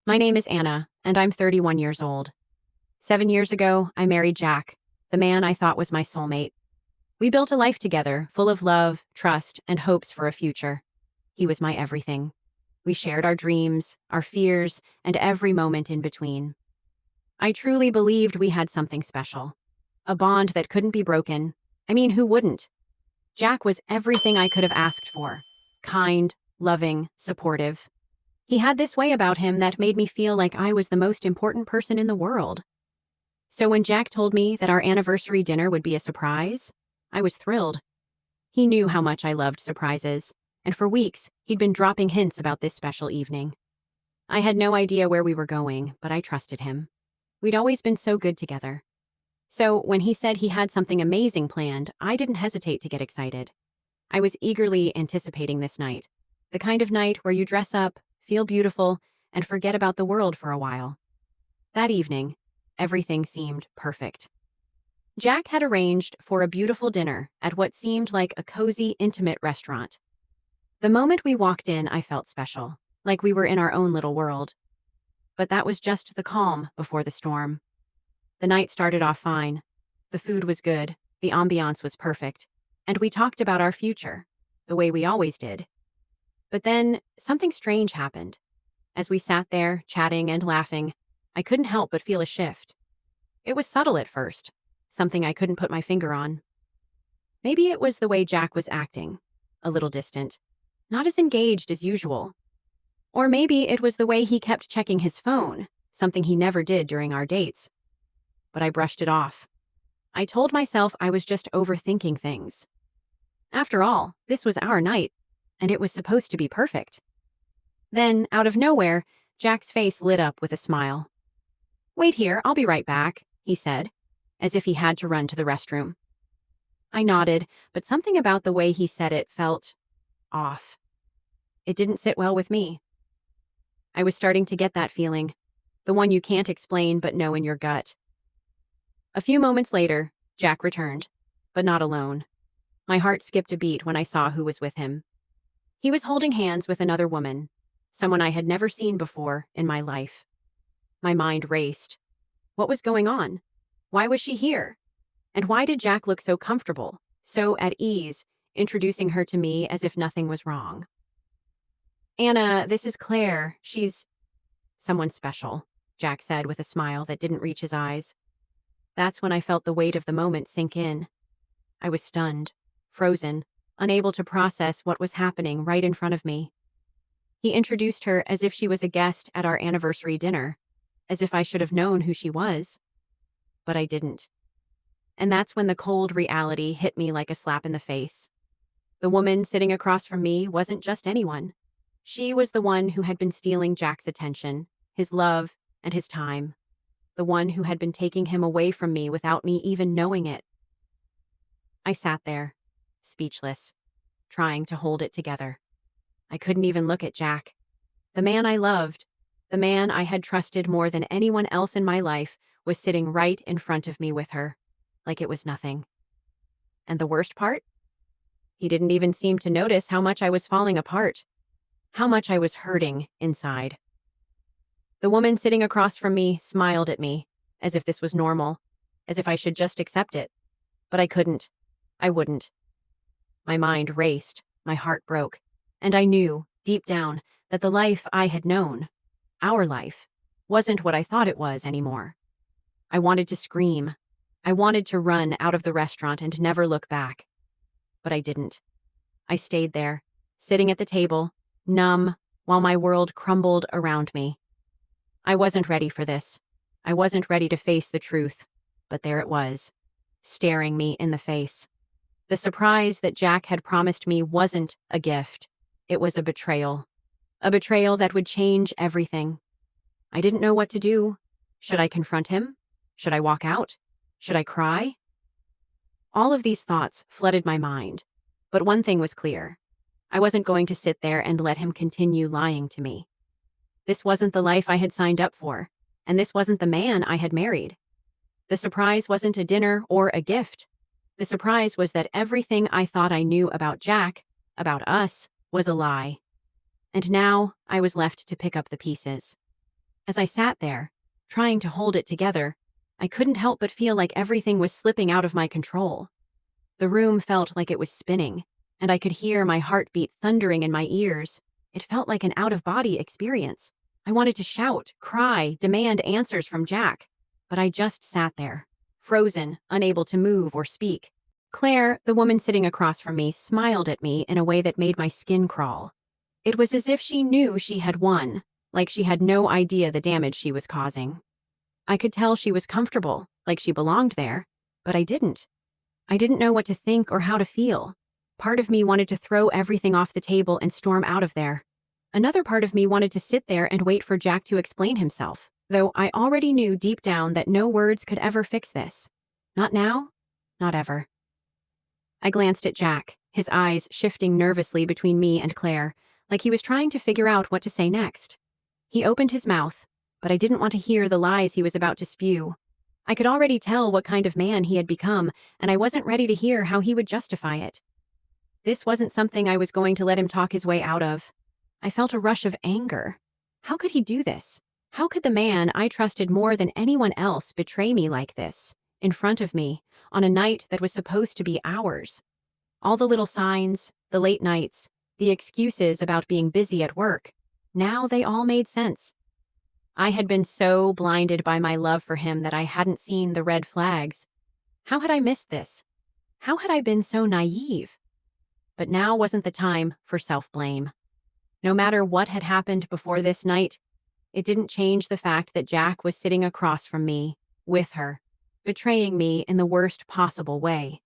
My name is Anna, and I'm 31 years old. 7 years ago, I married Jack, the man I thought was my soulmate. We built a life together, full of love, trust, and hopes for a future. He was my everything. We shared our dreams, our fears, and every moment in between. I truly believed we had something special. A bond that couldn't be broken. I mean, who wouldn't? Jack was everything I could have asked for. Kind, loving, supportive. He had this way about him that made me feel like I was the most important person in the world. So when Jack told me that our anniversary dinner would be a surprise, I was thrilled. He knew how much I loved surprises, and for weeks, he'd been dropping hints about this special evening. I had no idea where we were going, but I trusted him. We'd always been so good together. So when he said he had something amazing planned, I didn't hesitate to get excited. I was eagerly anticipating this night, the kind of night where you dress up, feel beautiful, and forget about the world for a while. That evening, everything seemed perfect. Jack had arranged for a beautiful dinner at what seemed like a cozy, intimate restaurant. The moment we walked in, I felt special, like we were in our own little world. But that was just the calm before the storm. The night started off fine. The food was good, the ambiance was perfect, and we talked about our future, the way we always did. But then, something strange happened. As we sat there, chatting and laughing, I couldn't help but feel a shift. It was subtle at first, something I couldn't put my finger on. Maybe it was the way Jack was acting, a little distant, not as engaged as usual. Or maybe it was the way he kept checking his phone, something he never did during our dates. But I brushed it off. I told myself I was just overthinking things. After all, this was our night, and it was supposed to be perfect. Then, out of nowhere, Jack's face lit up with a smile. "Wait here, I'll be right back," he said, as if he had to run to the restroom. I nodded, but something about the way he said it felt off. It didn't sit well with me. I was starting to get that feeling, the one you can't explain but know in your gut. A few moments later, Jack returned, but not alone. My heart skipped a beat when I saw who was with him. He was holding hands with another woman, someone I had never seen before in my life. My mind raced. What was going on? Why was she here? And why did Jack look so comfortable, so at ease, introducing her to me as if nothing was wrong? "Anna, this is Claire. She's someone special," Jack said with a smile that didn't reach his eyes. That's when I felt the weight of the moment sink in. I was stunned, frozen, unable to process what was happening right in front of me. He introduced her as if she was a guest at our anniversary dinner, as if I should have known who she was. But I didn't. And that's when the cold reality hit me like a slap in the face. The woman sitting across from me wasn't just anyone. She was the one who had been stealing Jack's attention, his love, and his time. The one who had been taking him away from me without me even knowing it. I sat there, speechless, trying to hold it together. I couldn't even look at Jack. The man I loved, the man I had trusted more than anyone else in my life, was sitting right in front of me with her, like it was nothing. And the worst part? He didn't even seem to notice how much I was falling apart, how much I was hurting inside. The woman sitting across from me smiled at me, as if this was normal, as if I should just accept it. But I couldn't. I wouldn't. My mind raced, my heart broke, and I knew, deep down, that the life I had known, our life, wasn't what I thought it was anymore. I wanted to scream. I wanted to run out of the restaurant and never look back. But I didn't. I stayed there, sitting at the table, numb, while my world crumbled around me. I wasn't ready for this. I wasn't ready to face the truth, but there it was, staring me in the face. The surprise that Jack had promised me wasn't a gift. It was a betrayal that would change everything. I didn't know what to do. Should I confront him? Should I walk out? Should I cry? All of these thoughts flooded my mind, but one thing was clear. I wasn't going to sit there and let him continue lying to me. This wasn't the life I had signed up for, and this wasn't the man I had married. The surprise wasn't a dinner or a gift. The surprise was that everything I thought I knew about Jack, about us, was a lie. And now I was left to pick up the pieces. As I sat there, trying to hold it together, I couldn't help but feel like everything was slipping out of my control. The room felt like it was spinning, and I could hear my heartbeat thundering in my ears. It felt like an out-of-body experience. I wanted to shout, cry, demand answers from Jack, but I just sat there, frozen, unable to move or speak. Claire, the woman sitting across from me, smiled at me in a way that made my skin crawl. It was as if she knew she had won, like she had no idea the damage she was causing. I could tell she was comfortable, like she belonged there, but I didn't. I didn't know what to think or how to feel. Part of me wanted to throw everything off the table and storm out of there. Another part of me wanted to sit there and wait for Jack to explain himself, though I already knew deep down that no words could ever fix this. Not now, not ever. I glanced at Jack, his eyes shifting nervously between me and Claire, like he was trying to figure out what to say next. He opened his mouth, but I didn't want to hear the lies he was about to spew. I could already tell what kind of man he had become, and I wasn't ready to hear how he would justify it. This wasn't something I was going to let him talk his way out of. I felt a rush of anger. How could he do this? How could the man I trusted more than anyone else betray me like this, in front of me, on a night that was supposed to be ours? All the little signs, the late nights, the excuses about being busy at work, now they all made sense. I had been so blinded by my love for him that I hadn't seen the red flags. How had I missed this? How had I been so naive? But now wasn't the time for self-blame. No matter what had happened before this night, it didn't change the fact that Jack was sitting across from me, with her, betraying me in the worst possible way.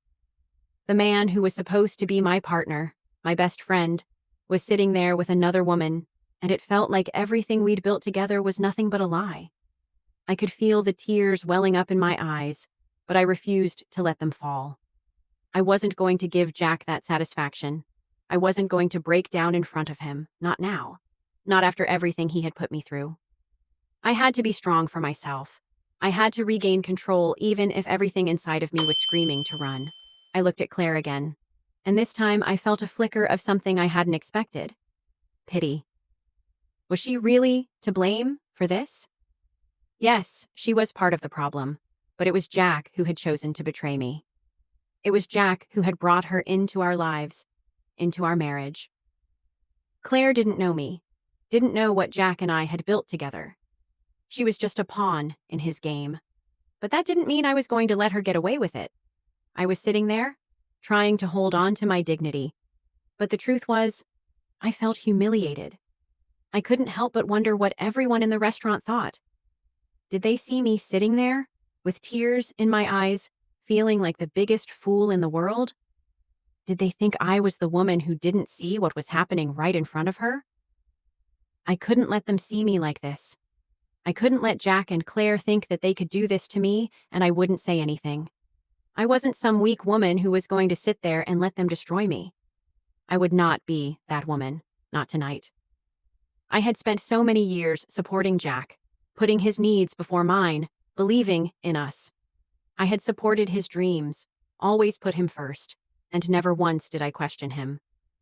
The man who was supposed to be my partner, my best friend, was sitting there with another woman, and it felt like everything we'd built together was nothing but a lie. I could feel the tears welling up in my eyes, but I refused to let them fall. I wasn't going to give Jack that satisfaction. I wasn't going to break down in front of him, not now. Not after everything he had put me through. I had to be strong for myself. I had to regain control even if everything inside of me was screaming to run. I looked at Claire again, and this time I felt a flicker of something I hadn't expected. Pity. Was she really to blame for this? Yes, she was part of the problem, but it was Jack who had chosen to betray me. It was Jack who had brought her into our lives, into our marriage. Claire didn't know me, didn't know what Jack and I had built together. She was just a pawn in his game. But that didn't mean I was going to let her get away with it. I was sitting there, trying to hold on to my dignity. But the truth was, I felt humiliated. I couldn't help but wonder what everyone in the restaurant thought. Did they see me sitting there, with tears in my eyes, feeling like the biggest fool in the world? Did they think I was the woman who didn't see what was happening right in front of her? I couldn't let them see me like this. I couldn't let Jack and Claire think that they could do this to me and I wouldn't say anything. I wasn't some weak woman who was going to sit there and let them destroy me. I would not be that woman, not tonight. I had spent so many years supporting Jack, putting his needs before mine, believing in us. I had supported his dreams, always put him first, and never once did I question him.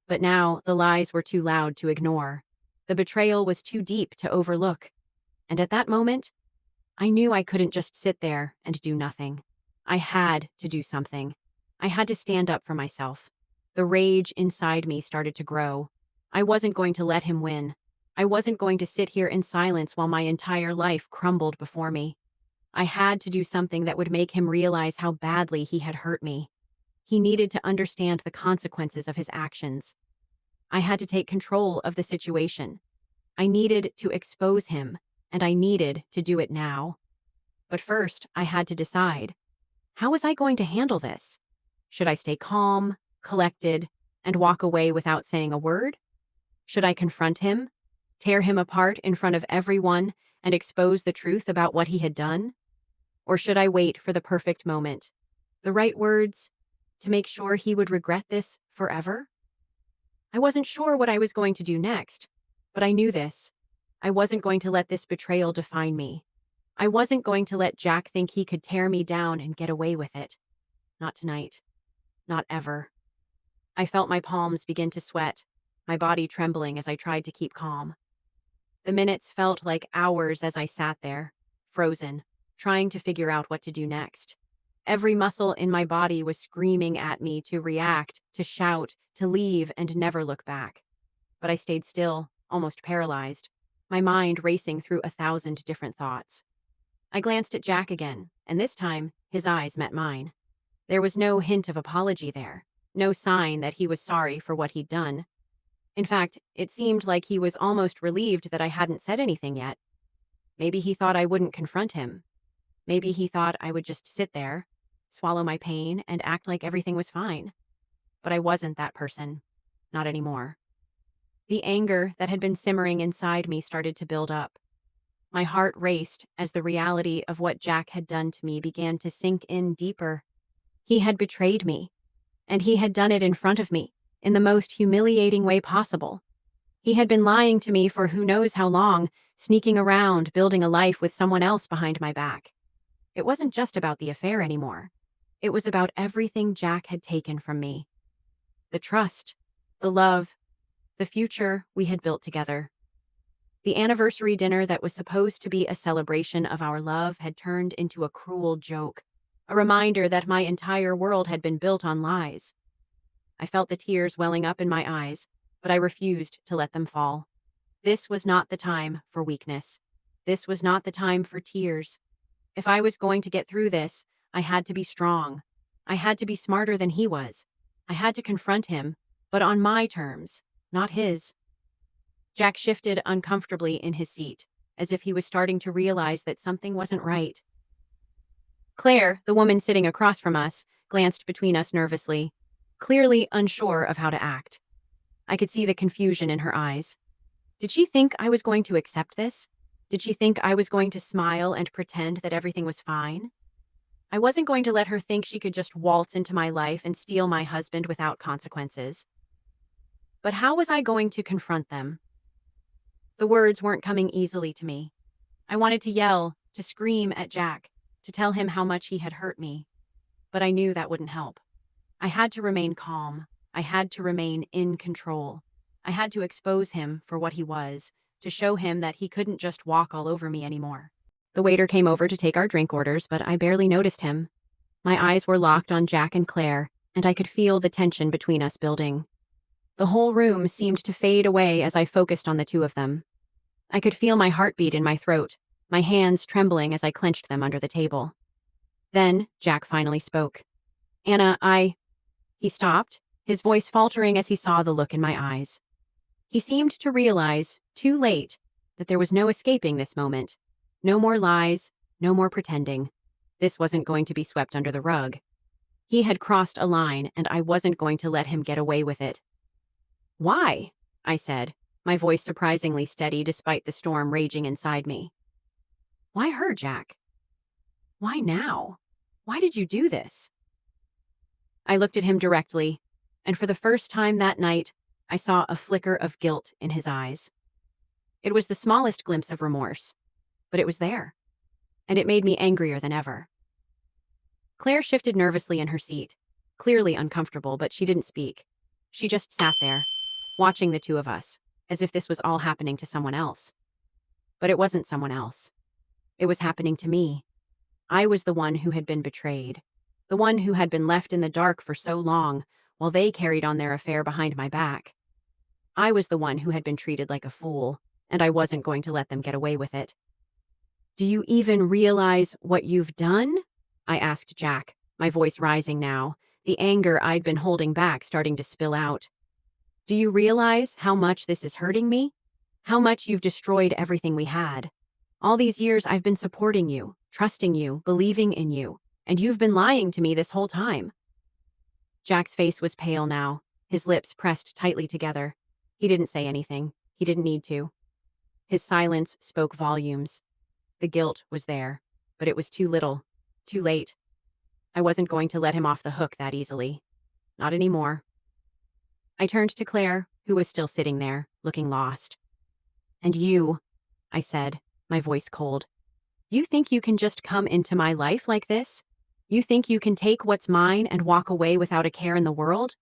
But now the lies were too loud to ignore. The betrayal was too deep to overlook. And at that moment, I knew I couldn't just sit there and do nothing. I had to do something. I had to stand up for myself. The rage inside me started to grow. I wasn't going to let him win. I wasn't going to sit here in silence while my entire life crumbled before me. I had to do something that would make him realize how badly he had hurt me. He needed to understand the consequences of his actions. I had to take control of the situation. I needed to expose him, and I needed to do it now. But first, I had to decide. How was I going to handle this? Should I stay calm, collected, and walk away without saying a word? Should I confront him, tear him apart in front of everyone, and expose the truth about what he had done? Or should I wait for the perfect moment, the right words, to make sure he would regret this forever? I wasn't sure what I was going to do next, but I knew this. I wasn't going to let this betrayal define me. I wasn't going to let Jack think he could tear me down and get away with it. Not tonight. Not ever. I felt my palms begin to sweat, my body trembling as I tried to keep calm. The minutes felt like hours as I sat there, frozen, trying to figure out what to do next. Every muscle in my body was screaming at me to react, to shout, to leave, and never look back. But I stayed still, almost paralyzed, my mind racing through 1,000 different thoughts. I glanced at Jack again, and this time, his eyes met mine. There was no hint of apology there, no sign that he was sorry for what he'd done. In fact, it seemed like he was almost relieved that I hadn't said anything yet. Maybe he thought I wouldn't confront him. Maybe he thought I would just sit there, swallow my pain, and act like everything was fine. But I wasn't that person. Not anymore. The anger that had been simmering inside me started to build up. My heart raced as the reality of what Jack had done to me began to sink in deeper. He had betrayed me, and he had done it in front of me, in the most humiliating way possible. He had been lying to me for who knows how long, sneaking around, building a life with someone else behind my back. It wasn't just about the affair anymore. It was about everything Jack had taken from me. The trust, the love, the future we had built together. The anniversary dinner that was supposed to be a celebration of our love had turned into a cruel joke, a reminder that my entire world had been built on lies. I felt the tears welling up in my eyes, but I refused to let them fall. This was not the time for weakness. This was not the time for tears. If I was going to get through this, I had to be strong. I had to be smarter than he was. I had to confront him, but on my terms, not his. Jack shifted uncomfortably in his seat, as if he was starting to realize that something wasn't right. Claire, the woman sitting across from us, glanced between us nervously, clearly unsure of how to act. I could see the confusion in her eyes. Did she think I was going to accept this? Did she think I was going to smile and pretend that everything was fine? I wasn't going to let her think she could just waltz into my life and steal my husband without consequences. But how was I going to confront them? The words weren't coming easily to me. I wanted to yell, to scream at Jack, to tell him how much he had hurt me. But I knew that wouldn't help. I had to remain calm. I had to remain in control. I had to expose him for what he was, to show him that he couldn't just walk all over me anymore. The waiter came over to take our drink orders, but I barely noticed him. My eyes were locked on Jack and Claire, and I could feel the tension between us building. The whole room seemed to fade away as I focused on the two of them. I could feel my heartbeat in my throat, my hands trembling as I clenched them under the table. Then Jack finally spoke. "Anna, He stopped, his voice faltering as he saw the look in my eyes. He seemed to realize, too late, that there was no escaping this moment. No more lies, no more pretending. This wasn't going to be swept under the rug. He had crossed a line, and I wasn't going to let him get away with it. "Why?" I said, my voice surprisingly steady despite the storm raging inside me. "Why her, Jack? Why now? Why did you do this?" I looked at him directly, and for the first time that night, I saw a flicker of guilt in his eyes. It was the smallest glimpse of remorse, but it was there, and it made me angrier than ever. Claire shifted nervously in her seat, clearly uncomfortable, but she didn't speak. She just sat there, watching the two of us, as if this was all happening to someone else. But it wasn't someone else. It was happening to me. I was the one who had been betrayed, the one who had been left in the dark for so long while they carried on their affair behind my back. I was the one who had been treated like a fool, and I wasn't going to let them get away with it. "Do you even realize what you've done?" I asked Jack, my voice rising now, the anger I'd been holding back starting to spill out. "Do you realize how much this is hurting me? How much you've destroyed everything we had? All these years I've been supporting you, trusting you, believing in you, and you've been lying to me this whole time." Jack's face was pale now, his lips pressed tightly together. He didn't say anything. He didn't need to. His silence spoke volumes. The guilt was there, but it was too little, too late. I wasn't going to let him off the hook that easily. Not anymore. I turned to Claire, who was still sitting there, looking lost. "And you," I said, my voice cold. "You think you can just come into my life like this? You think you can take what's mine and walk away without a care in the world?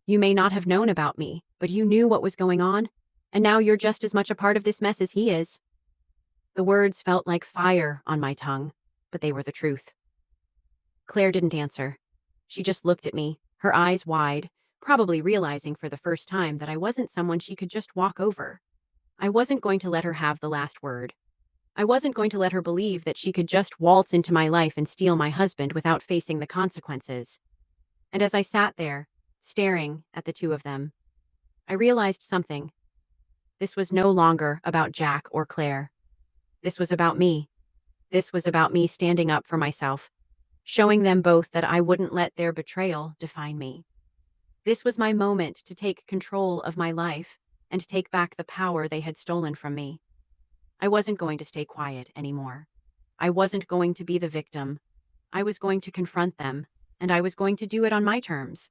You may not have known about me, but you knew what was going on, And now you're just as much a part of this mess as he is. The words felt like fire on my tongue, but they were the truth. Claire didn't answer. She just looked at me, her eyes wide, probably realizing for the first time that I wasn't someone she could just walk over. I wasn't going to let her have the last word. I wasn't going to let her believe that she could just waltz into my life and steal my husband without facing the consequences. And as I sat there, staring at the two of them, I realized something. This was no longer about Jack or Claire. This was about me. This was about me standing up for myself, showing them both that I wouldn't let their betrayal define me. This was my moment to take control of my life and take back the power they had stolen from me. I wasn't going to stay quiet anymore. I wasn't going to be the victim. I was going to confront them, and I was going to do it on my terms.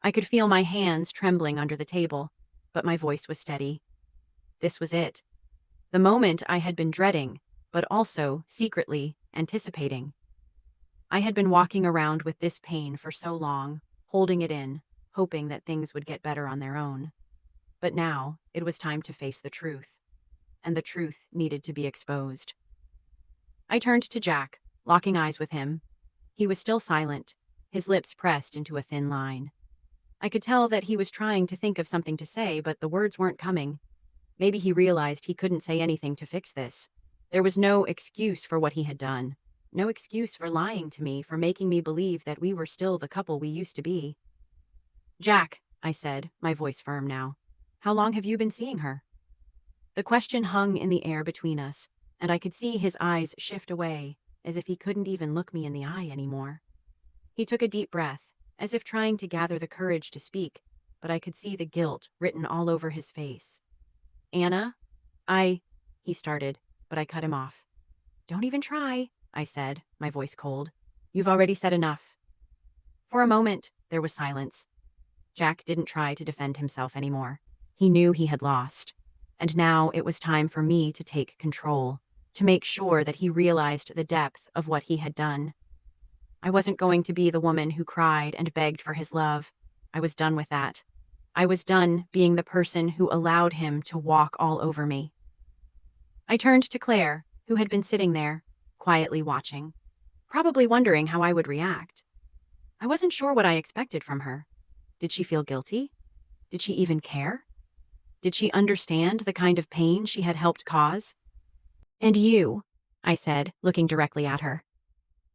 I could feel my hands trembling under the table, but my voice was steady. This was it. The moment I had been dreading, but also secretly anticipating. I had been walking around with this pain for so long, holding it in, hoping that things would get better on their own. But now, it was time to face the truth. And the truth needed to be exposed. I turned to Jack, locking eyes with him. He was still silent, his lips pressed into a thin line. I could tell that he was trying to think of something to say, but the words weren't coming. Maybe he realized he couldn't say anything to fix this. There was no excuse for what he had done. No excuse for lying to me, for making me believe that we were still the couple we used to be. Jack, I said, my voice firm now. How long have you been seeing her? The question hung in the air between us, and I could see his eyes shift away, as if he couldn't even look me in the eye anymore. He took a deep breath, as if trying to gather the courage to speak, but I could see the guilt written all over his face. Anna, he started, but I cut him off. Don't even try, I said, my voice cold. You've already said enough. For a moment, there was silence. Jack didn't try to defend himself anymore. He knew he had lost. And now it was time for me to take control, to make sure that he realized the depth of what he had done. I wasn't going to be the woman who cried and begged for his love. I was done with that. I was done being the person who allowed him to walk all over me. I turned to Claire, who had been sitting there, quietly watching, probably wondering how I would react. I wasn't sure what I expected from her. Did she feel guilty? Did she even care? Did she understand the kind of pain she had helped cause? And you, I said, looking directly at her.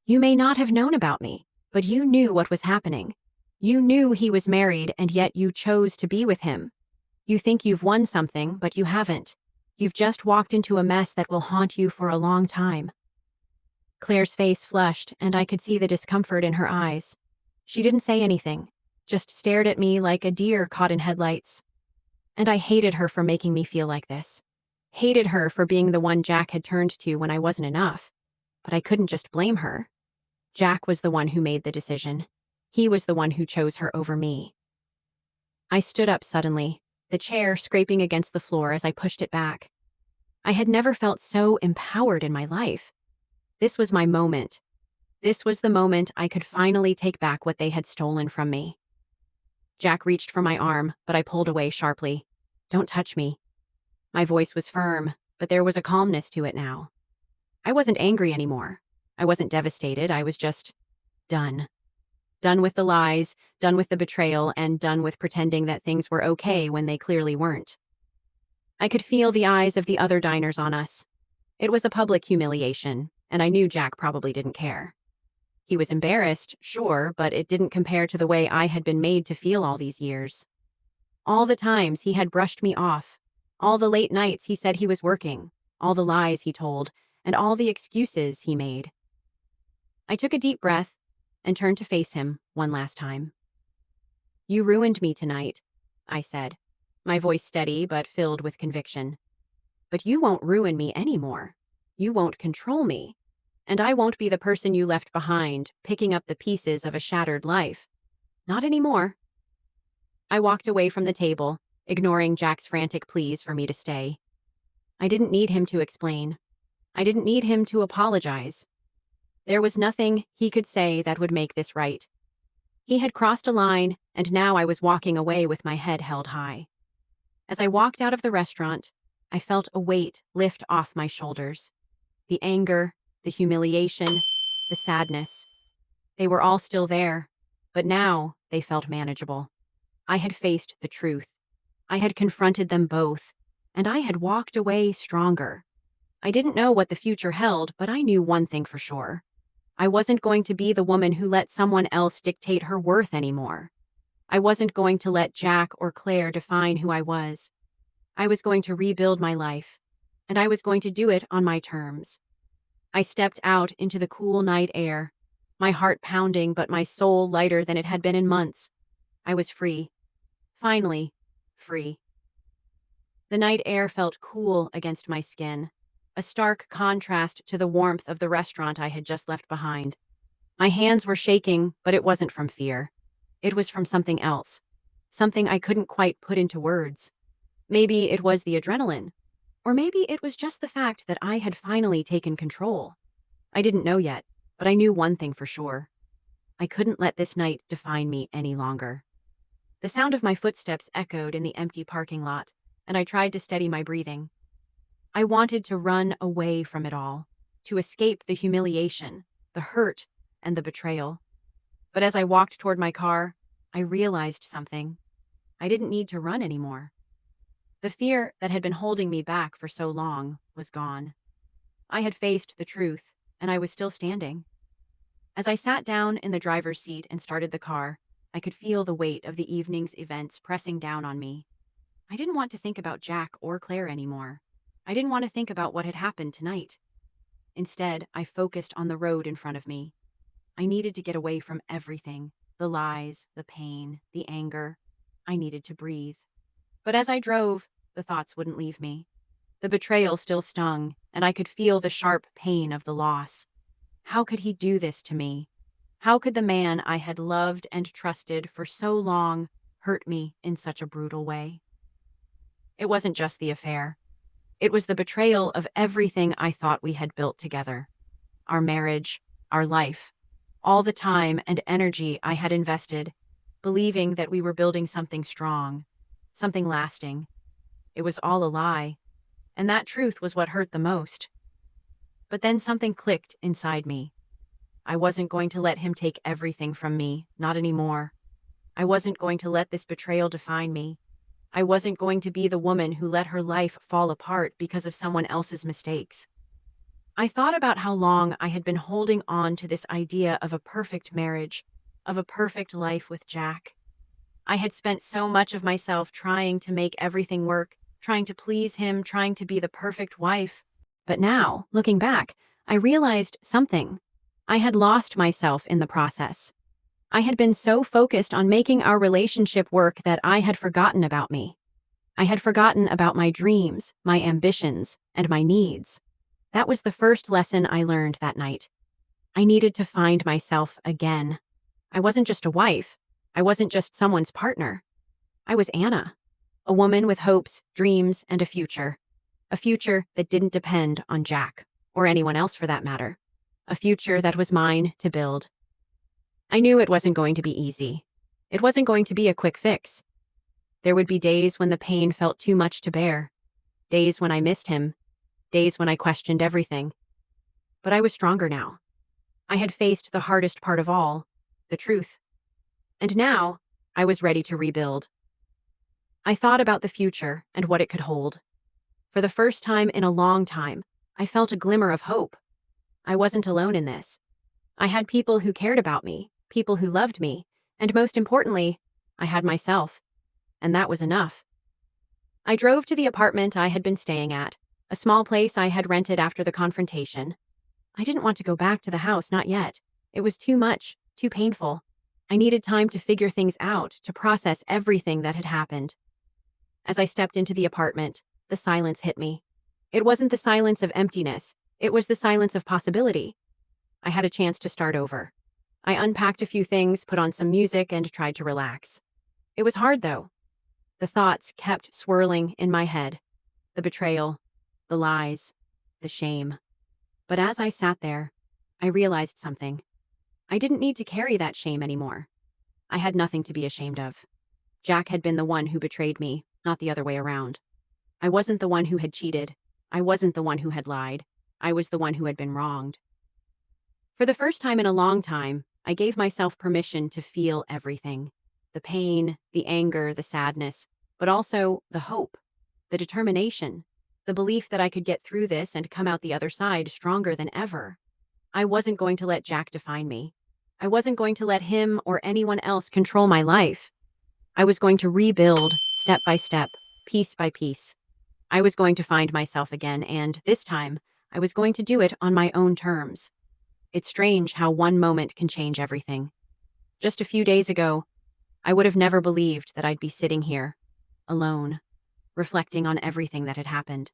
You may not have known about me, but you knew what was happening. You knew he was married, and yet you chose to be with him. You think you've won something, but you haven't. You've just walked into a mess that will haunt you for a long time. Claire's face flushed, and I could see the discomfort in her eyes. She didn't say anything, just stared at me like a deer caught in headlights. And I hated her for making me feel like this. Hated her for being the one Jack had turned to when I wasn't enough. But I couldn't just blame her. Jack was the one who made the decision. He was the one who chose her over me. I stood up suddenly, the chair scraping against the floor as I pushed it back. I had never felt so empowered in my life. This was my moment. This was the moment I could finally take back what they had stolen from me. Jack reached for my arm, but I pulled away sharply. Don't touch me. My voice was firm, but there was a calmness to it now. I wasn't angry anymore. I wasn't devastated. I was just done. Done with the lies, done with the betrayal, and done with pretending that things were okay when they clearly weren't. I could feel the eyes of the other diners on us. It was a public humiliation, and I knew Jack probably didn't care. He was embarrassed, sure, but it didn't compare to the way I had been made to feel all these years. All the times he had brushed me off, all the late nights he said he was working, all the lies he told, and all the excuses he made. I took a deep breath and turned to face him one last time. You ruined me tonight, I said, my voice steady but filled with conviction. But you won't ruin me anymore. You won't control me. And I won't be the person you left behind, picking up the pieces of a shattered life. Not anymore. I walked away from the table, ignoring Jack's frantic pleas for me to stay. I didn't need him to explain. I didn't need him to apologize. There was nothing he could say that would make this right. He had crossed a line, and now I was walking away with my head held high. As I walked out of the restaurant, I felt a weight lift off my shoulders. The anger, the humiliation, the sadness. They were all still there, but now they felt manageable. I had faced the truth. I had confronted them both, and I had walked away stronger. I didn't know what the future held, but I knew one thing for sure. I wasn't going to be the woman who let someone else dictate her worth anymore. I wasn't going to let Jack or Claire define who I was. I was going to rebuild my life, and I was going to do it on my terms. I stepped out into the cool night air, my heart pounding but my soul lighter than it had been in months. I was free. Finally, free. The night air felt cool against my skin, a stark contrast to the warmth of the restaurant I had just left behind. My hands were shaking, but it wasn't from fear. It was from something else, something I couldn't quite put into words. Maybe it was the adrenaline, or maybe it was just the fact that I had finally taken control. I didn't know yet, but I knew one thing for sure. I couldn't let this night define me any longer. The sound of my footsteps echoed in the empty parking lot, and I tried to steady my breathing. I wanted to run away from it all, to escape the humiliation, the hurt, and the betrayal. But as I walked toward my car, I realized something. I didn't need to run anymore. The fear that had been holding me back for so long was gone. I had faced the truth, and I was still standing. As I sat down in the driver's seat and started the car, I could feel the weight of the evening's events pressing down on me. I didn't want to think about Jack or Claire anymore. I didn't want to think about what had happened tonight. Instead, I focused on the road in front of me. I needed to get away from everything, the lies, the pain, the anger. I needed to breathe. But as I drove, the thoughts wouldn't leave me. The betrayal still stung, and I could feel the sharp pain of the loss. How could he do this to me? How could the man I had loved and trusted for so long hurt me in such a brutal way? It wasn't just the affair. It was the betrayal of everything I thought we had built together. Our marriage, our life, all the time and energy I had invested, believing that we were building something strong, something lasting. It was all a lie, and that truth was what hurt the most. But then something clicked inside me. I wasn't going to let him take everything from me, not anymore. I wasn't going to let this betrayal define me. I wasn't going to be the woman who let her life fall apart because of someone else's mistakes. I thought about how long I had been holding on to this idea of a perfect marriage, of a perfect life with Jack. I had spent so much of myself trying to make everything work, trying to please him, trying to be the perfect wife. But now, looking back, I realized something. I had lost myself in the process. I had been so focused on making our relationship work that I had forgotten about me. I had forgotten about my dreams, my ambitions, and my needs. That was the first lesson I learned that night. I needed to find myself again. I wasn't just a wife. I wasn't just someone's partner. I was Anna, a woman with hopes, dreams, and a future. A future that didn't depend on Jack, or anyone else for that matter. A future that was mine to build. I knew it wasn't going to be easy. It wasn't going to be a quick fix. There would be days when the pain felt too much to bear. Days when I missed him. Days when I questioned everything. But I was stronger now. I had faced the hardest part of all, the truth. And now, I was ready to rebuild. I thought about the future and what it could hold. For the first time in a long time, I felt a glimmer of hope. I wasn't alone in this. I had people who cared about me, people who loved me, and most importantly, I had myself. And that was enough. I drove to the apartment I had been staying at, a small place I had rented after the confrontation. I didn't want to go back to the house, not yet. It was too much, too painful. I needed time to figure things out, to process everything that had happened. As I stepped into the apartment, the silence hit me. It wasn't the silence of emptiness. It was the silence of possibility. I had a chance to start over. I unpacked a few things, put on some music, and tried to relax. It was hard, though. The thoughts kept swirling in my head. The betrayal, the lies, the shame. But as I sat there, I realized something. I didn't need to carry that shame anymore. I had nothing to be ashamed of. Jack had been the one who betrayed me. not the other way around. I wasn't the one who had cheated. I wasn't the one who had lied. I was the one who had been wronged. For the first time in a long time, I gave myself permission to feel everything. The pain, the anger, the sadness, but also the hope, the determination, the belief that I could get through this and come out the other side stronger than ever. I wasn't going to let Jack define me. I wasn't going to let him or anyone else control my life. I was going to rebuild step by step, piece by piece. I was going to find myself again, and this time, I was going to do it on my own terms. It's strange how one moment can change everything. Just a few days ago, I would have never believed that I'd be sitting here, alone, reflecting on everything that had happened.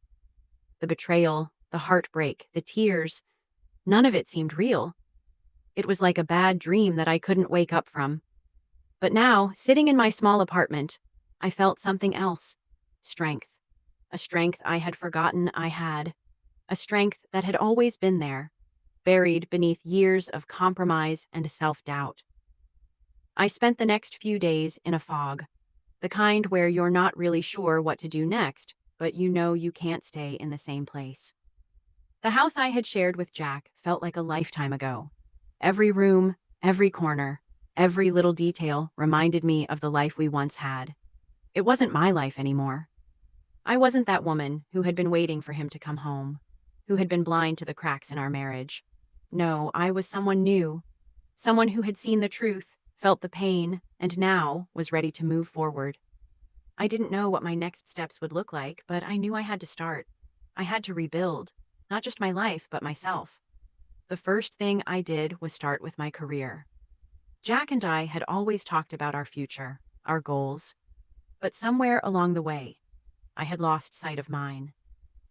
The betrayal, the heartbreak, the tears, none of it seemed real. It was like a bad dream that I couldn't wake up from. But now, sitting in my small apartment, I felt something else. Strength. A strength I had forgotten I had. A strength that had always been there, buried beneath years of compromise and self-doubt. I spent the next few days in a fog, the kind where you're not really sure what to do next, but you know you can't stay in the same place. The house I had shared with Jack felt like a lifetime ago. Every room, every corner, every little detail reminded me of the life we once had. It wasn't my life anymore. I wasn't that woman who had been waiting for him to come home, who had been blind to the cracks in our marriage. No, I was someone new, someone who had seen the truth, felt the pain, and now was ready to move forward. I didn't know what my next steps would look like, but I knew I had to start. I had to rebuild, not just my life, but myself. The first thing I did was start with my career. Jack and I had always talked about our future, our goals, but somewhere along the way, I had lost sight of mine.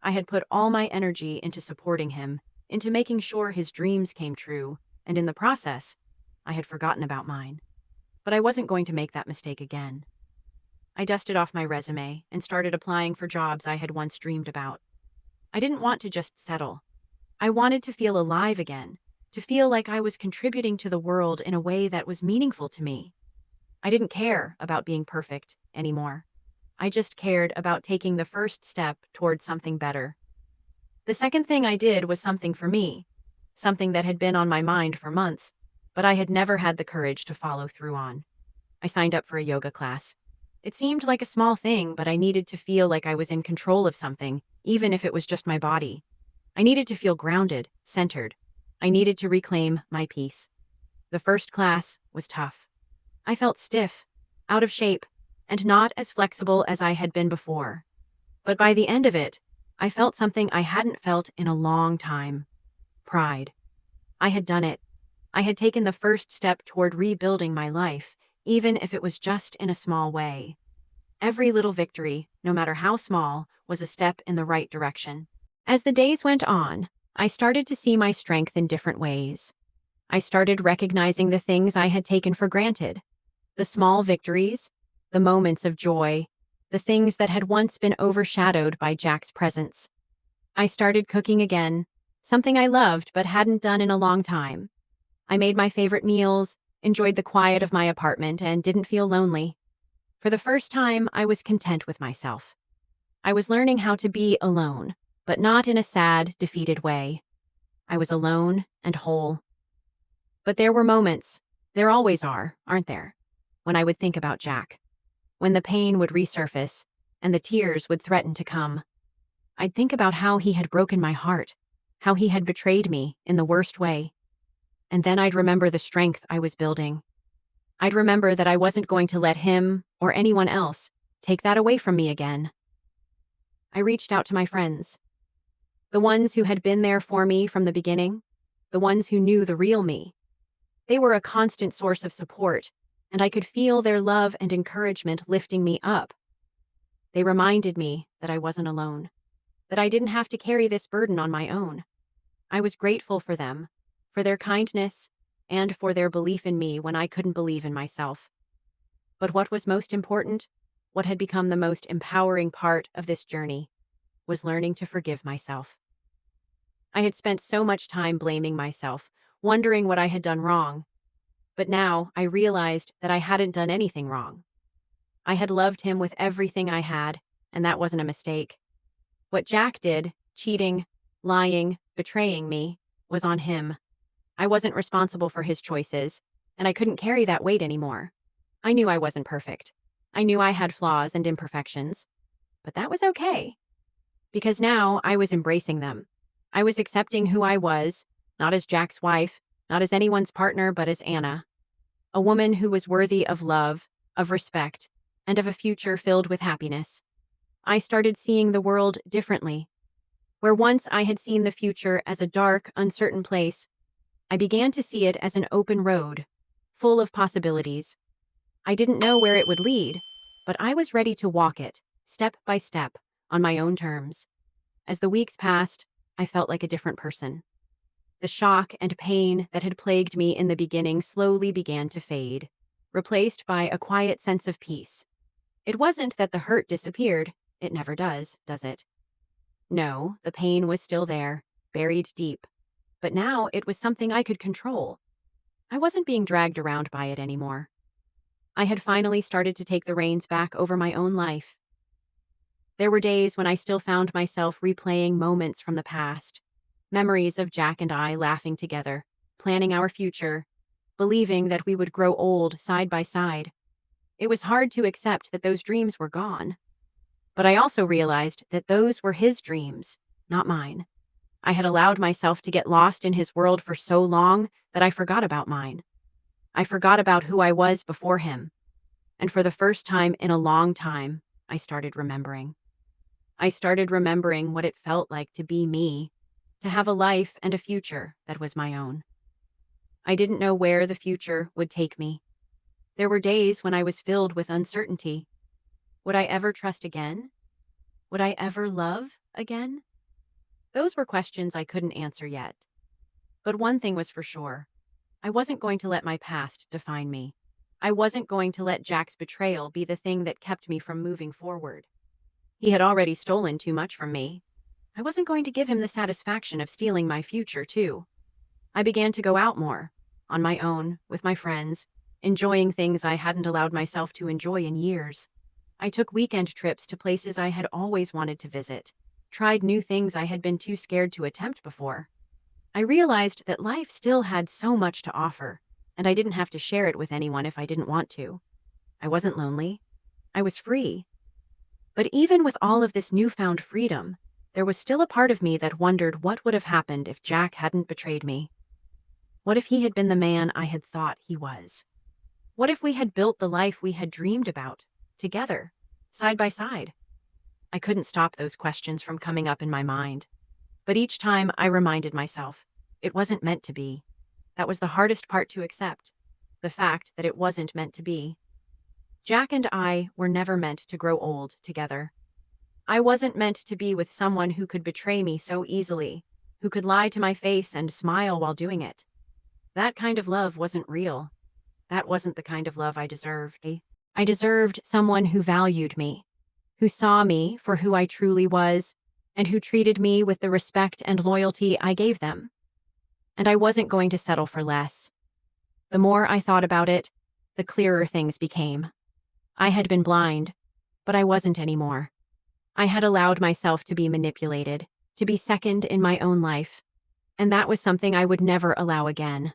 I had put all my energy into supporting him, into making sure his dreams came true, and in the process, I had forgotten about mine. But I wasn't going to make that mistake again. I dusted off my resume and started applying for jobs I had once dreamed about. I didn't want to just settle. I wanted to feel alive again, to feel like I was contributing to the world in a way that was meaningful to me. I didn't care about being perfect anymore. I just cared about taking the first step toward something better. The second thing I did was something for me, something that had been on my mind for months, but I had never had the courage to follow through on. I signed up for a yoga class. It seemed like a small thing, but I needed to feel like I was in control of something, even if it was just my body. I needed to feel grounded, centered. I needed to reclaim my peace. The first class was tough. I felt stiff, out of shape, and not as flexible as I had been before. But by the end of it, I felt something I hadn't felt in a long time. Pride. I had done it. I had taken the first step toward rebuilding my life, even if it was just in a small way. Every little victory, no matter how small, was a step in the right direction. As the days went on, I started to see my strength in different ways. I started recognizing the things I had taken for granted. The small victories, the moments of joy, the things that had once been overshadowed by Jack's presence. I started cooking again, something I loved but hadn't done in a long time. I made my favorite meals, enjoyed the quiet of my apartment, and didn't feel lonely. For the first time, I was content with myself. I was learning how to be alone, but not in a sad, defeated way. I was alone and whole. But there were moments, there always are, aren't there, when I would think about Jack. When the pain would resurface and the tears would threaten to come. I'd think about how he had broken my heart, how he had betrayed me in the worst way. And then I'd remember the strength I was building. I'd remember that I wasn't going to let him or anyone else take that away from me again. I reached out to my friends, the ones who had been there for me from the beginning, the ones who knew the real me. They were a constant source of support, and I could feel their love and encouragement lifting me up. They reminded me that I wasn't alone, that I didn't have to carry this burden on my own. I was grateful for them, for their kindness, and for their belief in me when I couldn't believe in myself. But what was most important, what had become the most empowering part of this journey, was learning to forgive myself. I had spent so much time blaming myself, wondering what I had done wrong. But now I realized that I hadn't done anything wrong. I had loved him with everything I had, and that wasn't a mistake. What Jack did, cheating, lying, betraying me, was on him. I wasn't responsible for his choices, and I couldn't carry that weight anymore. I knew I wasn't perfect. I knew I had flaws and imperfections. But that was okay, because now I was embracing them. I was accepting who I was, not as Jack's wife, not as anyone's partner, but as Anna, a woman who was worthy of love, of respect, and of a future filled with happiness. I started seeing the world differently. Where once I had seen the future as a dark, uncertain place, I began to see it as an open road, full of possibilities. I didn't know where it would lead, but I was ready to walk it, step by step, on my own terms. As the weeks passed, I felt like a different person. The shock and pain that had plagued me in the beginning slowly began to fade, replaced by a quiet sense of peace. It wasn't that the hurt disappeared. It never does it? No, the pain was still there, buried deep. But now it was something I could control. I wasn't being dragged around by it anymore. I had finally started to take the reins back over my own life. There were days when I still found myself replaying moments from the past, memories of Jack and I laughing together, planning our future, believing that we would grow old side by side. It was hard to accept that those dreams were gone. But I also realized that those were his dreams, not mine. I had allowed myself to get lost in his world for so long that I forgot about mine. I forgot about who I was before him. And for the first time in a long time, I started remembering. I started remembering what it felt like to be me, to have a life and a future that was my own. I didn't know where the future would take me. There were days when I was filled with uncertainty. Would I ever trust again? Would I ever love again? Those were questions I couldn't answer yet. But one thing was for sure. I wasn't going to let my past define me. I wasn't going to let Jack's betrayal be the thing that kept me from moving forward. He had already stolen too much from me. I wasn't going to give him the satisfaction of stealing my future, too. I began to go out more, on my own, with my friends, enjoying things I hadn't allowed myself to enjoy in years. I took weekend trips to places I had always wanted to visit, tried new things I had been too scared to attempt before. I realized that life still had so much to offer, and I didn't have to share it with anyone if I didn't want to. I wasn't lonely. I was free. But even with all of this newfound freedom, there was still a part of me that wondered what would have happened if Jack hadn't betrayed me. What if he had been the man I had thought he was? What if we had built the life we had dreamed about, together, side by side? I couldn't stop those questions from coming up in my mind. But each time I reminded myself, it wasn't meant to be. That was the hardest part to accept, the fact that it wasn't meant to be. Jack and I were never meant to grow old together. I wasn't meant to be with someone who could betray me so easily, who could lie to my face and smile while doing it. That kind of love wasn't real. That wasn't the kind of love I deserved. I deserved someone who valued me, who saw me for who I truly was, and who treated me with the respect and loyalty I gave them. And I wasn't going to settle for less. The more I thought about it, the clearer things became. I had been blind, but I wasn't anymore. I had allowed myself to be manipulated, to be second in my own life, and that was something I would never allow again.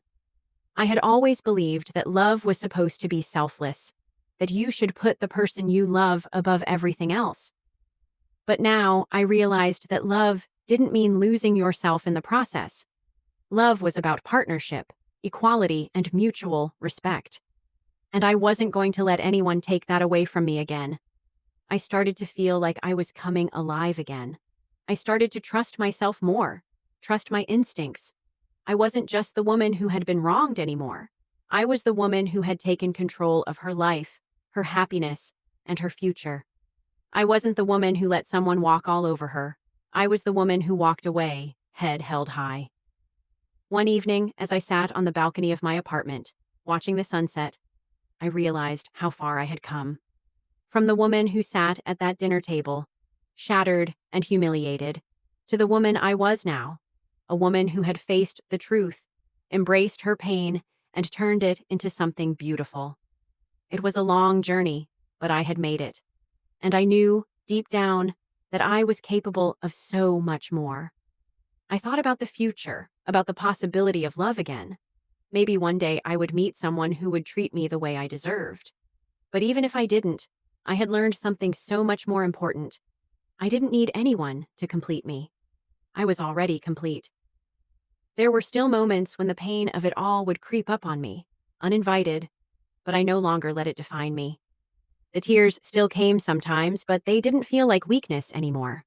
I had always believed that love was supposed to be selfless, that you should put the person you love above everything else. But now I realized that love didn't mean losing yourself in the process. Love was about partnership, equality, and mutual respect. And I wasn't going to let anyone take that away from me again. I started to feel like I was coming alive again. I started to trust myself more, trust my instincts. I wasn't just the woman who had been wronged anymore. I was the woman who had taken control of her life, her happiness, and her future. I wasn't the woman who let someone walk all over her. I was the woman who walked away, head held high. One evening, as I sat on the balcony of my apartment, watching the sunset, I realized how far I had come. From the woman who sat at that dinner table, shattered and humiliated, to the woman I was now, a woman who had faced the truth, embraced her pain, and turned it into something beautiful. It was a long journey, but I had made it. And I knew, deep down, that I was capable of so much more. I thought about the future, about the possibility of love again. Maybe one day I would meet someone who would treat me the way I deserved. But even if I didn't, I had learned something so much more important. I didn't need anyone to complete me. I was already complete. There were still moments when the pain of it all would creep up on me, uninvited, but I no longer let it define me. The tears still came sometimes, but they didn't feel like weakness anymore.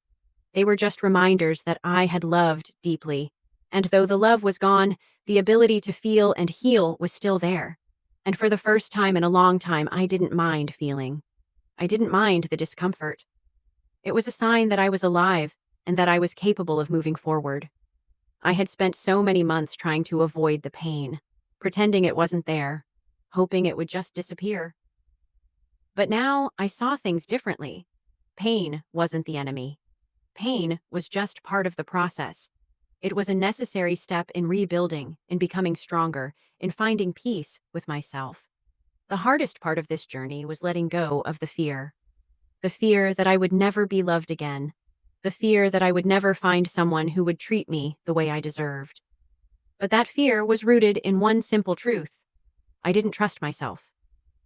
They were just reminders that I had loved deeply. And though the love was gone, the ability to feel and heal was still there. And for the first time in a long time, I didn't mind feeling. I didn't mind the discomfort. It was a sign that I was alive and that I was capable of moving forward. I had spent so many months trying to avoid the pain, pretending it wasn't there, hoping it would just disappear. But now I saw things differently. Pain wasn't the enemy. Pain was just part of the process. It was a necessary step in rebuilding, in becoming stronger, in finding peace with myself. The hardest part of this journey was letting go of the fear. The fear that I would never be loved again. The fear that I would never find someone who would treat me the way I deserved. But that fear was rooted in one simple truth. I didn't trust myself.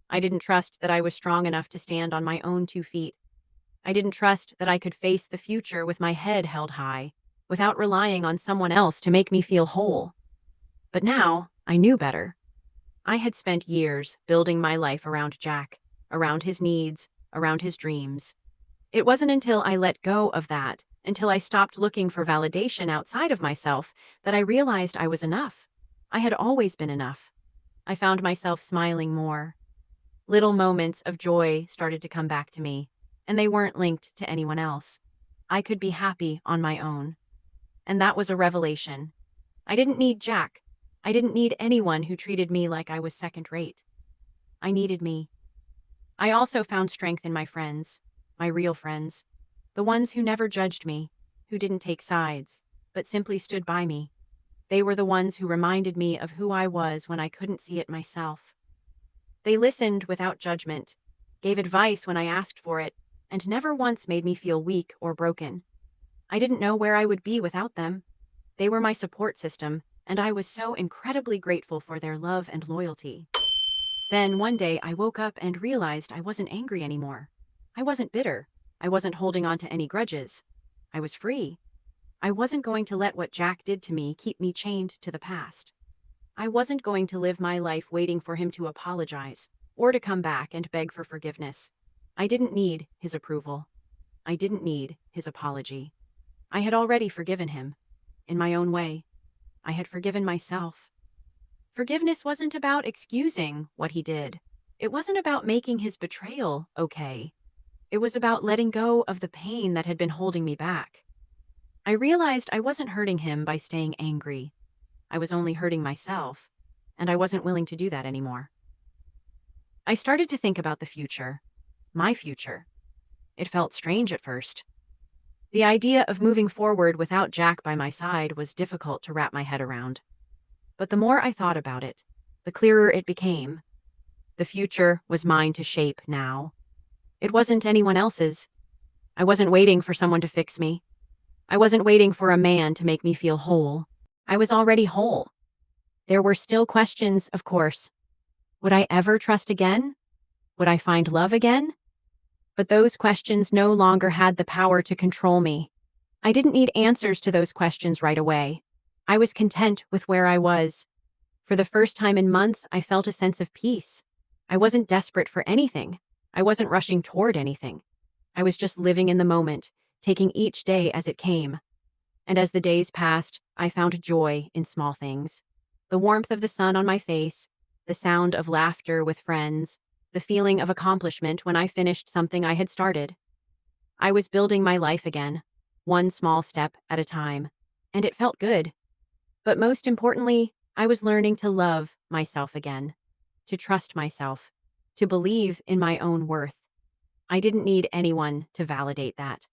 I didn't trust that I was strong enough to stand on my own 2 feet. I didn't trust that I could face the future with my head held high, without relying on someone else to make me feel whole. But now, I knew better. I had spent years building my life around Jack, around his needs, around his dreams. It wasn't until I let go of that, until I stopped looking for validation outside of myself, that I realized I was enough. I had always been enough. I found myself smiling more. Little moments of joy started to come back to me, and they weren't linked to anyone else. I could be happy on my own. And that was a revelation. I didn't need Jack. I didn't need anyone who treated me like I was second rate. I needed me. I also found strength in my friends, my real friends, the ones who never judged me, who didn't take sides, but simply stood by me. They were the ones who reminded me of who I was when I couldn't see it myself. They listened without judgment, gave advice when I asked for it, and never once made me feel weak or broken. I didn't know where I would be without them. They were my support system, and I was so incredibly grateful for their love and loyalty. Then one day I woke up and realized I wasn't angry anymore. I wasn't bitter. I wasn't holding on to any grudges. I was free. I wasn't going to let what Jack did to me keep me chained to the past. I wasn't going to live my life waiting for him to apologize or to come back and beg for forgiveness. I didn't need his approval. I didn't need his apology. I had already forgiven him. In my own way. I had forgiven myself. Forgiveness wasn't about excusing what he did. It wasn't about making his betrayal okay. It was about letting go of the pain that had been holding me back. I realized I wasn't hurting him by staying angry. I was only hurting myself, and I wasn't willing to do that anymore. I started to think about the future. My future. It felt strange at first. The idea of moving forward without Jack by my side was difficult to wrap my head around. But the more I thought about it, the clearer it became. The future was mine to shape now. It wasn't anyone else's. I wasn't waiting for someone to fix me. I wasn't waiting for a man to make me feel whole. I was already whole. There were still questions, of course. Would I ever trust again? Would I find love again? But those questions no longer had the power to control me. I didn't need answers to those questions right away. I was content with where I was. For the first time in months, I felt a sense of peace. I wasn't desperate for anything. I wasn't rushing toward anything. I was just living in the moment, taking each day as it came. And as the days passed, I found joy in small things. The warmth of the sun on my face, the sound of laughter with friends, the feeling of accomplishment when I finished something I had started. I was building my life again, one small step at a time, and it felt good. But most importantly, I was learning to love myself again, to trust myself, to believe in my own worth. I didn't need anyone to validate that.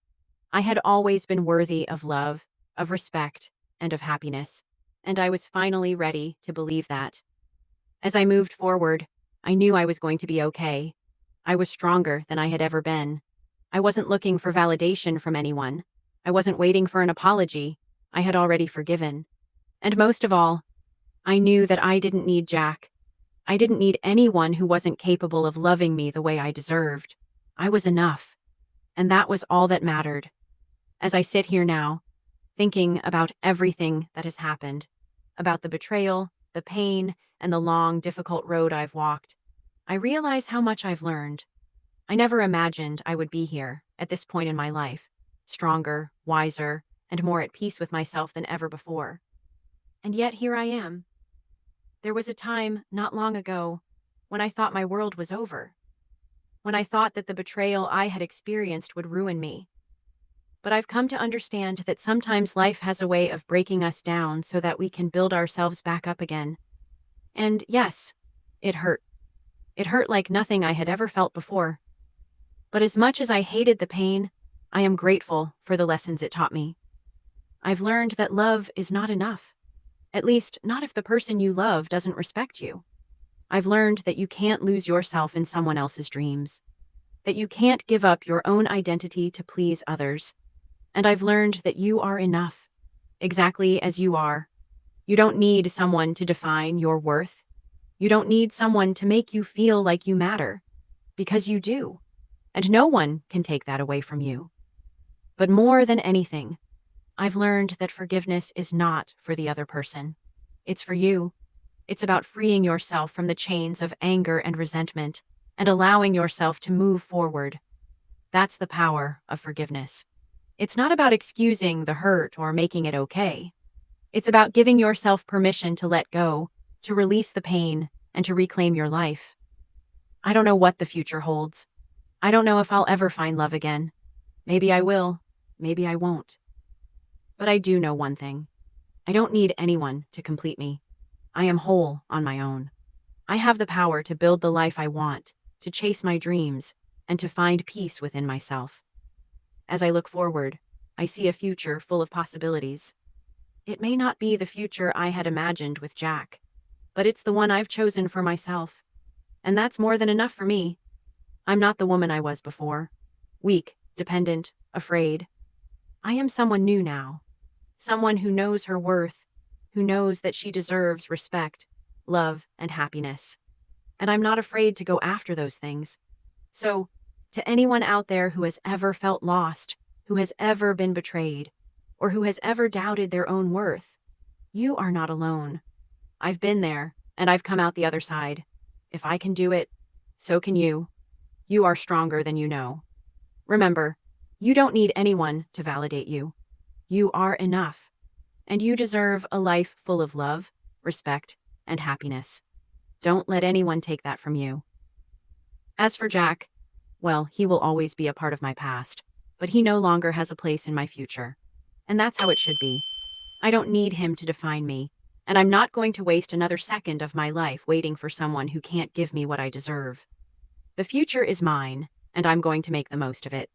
I had always been worthy of love, of respect, and of happiness, and I was finally ready to believe that. As I moved forward, I knew I was going to be okay. I was stronger than I had ever been. I wasn't looking for validation from anyone. I wasn't waiting for an apology. I had already forgiven. And most of all, I knew that I didn't need Jack. I didn't need anyone who wasn't capable of loving me the way I deserved. I was enough. And that was all that mattered. As I sit here now, thinking about everything that has happened, about the betrayal, the pain, and the long, difficult road I've walked, I realize how much I've learned. I never imagined I would be here, at this point in my life, stronger, wiser, and more at peace with myself than ever before. And yet here I am. There was a time, not long ago, when I thought my world was over, when I thought that the betrayal I had experienced would ruin me. But I've come to understand that sometimes life has a way of breaking us down so that we can build ourselves back up again. And yes, it hurt. It hurt like nothing I had ever felt before. But as much as I hated the pain, I am grateful for the lessons it taught me. I've learned that love is not enough. At least, not if the person you love doesn't respect you. I've learned that you can't lose yourself in someone else's dreams. That you can't give up your own identity to please others. And I've learned that you are enough, exactly as you are. You don't need someone to define your worth. You don't need someone to make you feel like you matter, because you do. And no one can take that away from you. But more than anything, I've learned that forgiveness is not for the other person. It's for you. It's about freeing yourself from the chains of anger and resentment and allowing yourself to move forward. That's the power of forgiveness. It's not about excusing the hurt or making it okay. It's about giving yourself permission to let go, to release the pain, and to reclaim your life. I don't know what the future holds. I don't know if I'll ever find love again. Maybe I will. Maybe I won't. But I do know one thing. I don't need anyone to complete me. I am whole on my own. I have the power to build the life I want, to chase my dreams, and to find peace within myself. As I look forward, I see a future full of possibilities. It may not be the future I had imagined with Jack, but it's the one I've chosen for myself. And that's more than enough for me. I'm not the woman I was before. Weak, dependent, afraid. I am someone new now. Someone who knows her worth, who knows that she deserves respect, love, and happiness. And I'm not afraid to go after those things. So, to anyone out there who has ever felt lost, who has ever been betrayed, or who has ever doubted their own worth, you are not alone. I've been there, and I've come out the other side. If I can do it, so can you. You are stronger than you know. Remember, you don't need anyone to validate you. You are enough, and you deserve a life full of love, respect, and happiness. Don't let anyone take that from you. As for Jack, well, he will always be a part of my past, but he no longer has a place in my future. And that's how it should be. I don't need him to define me, and I'm not going to waste another second of my life waiting for someone who can't give me what I deserve. The future is mine, and I'm going to make the most of it.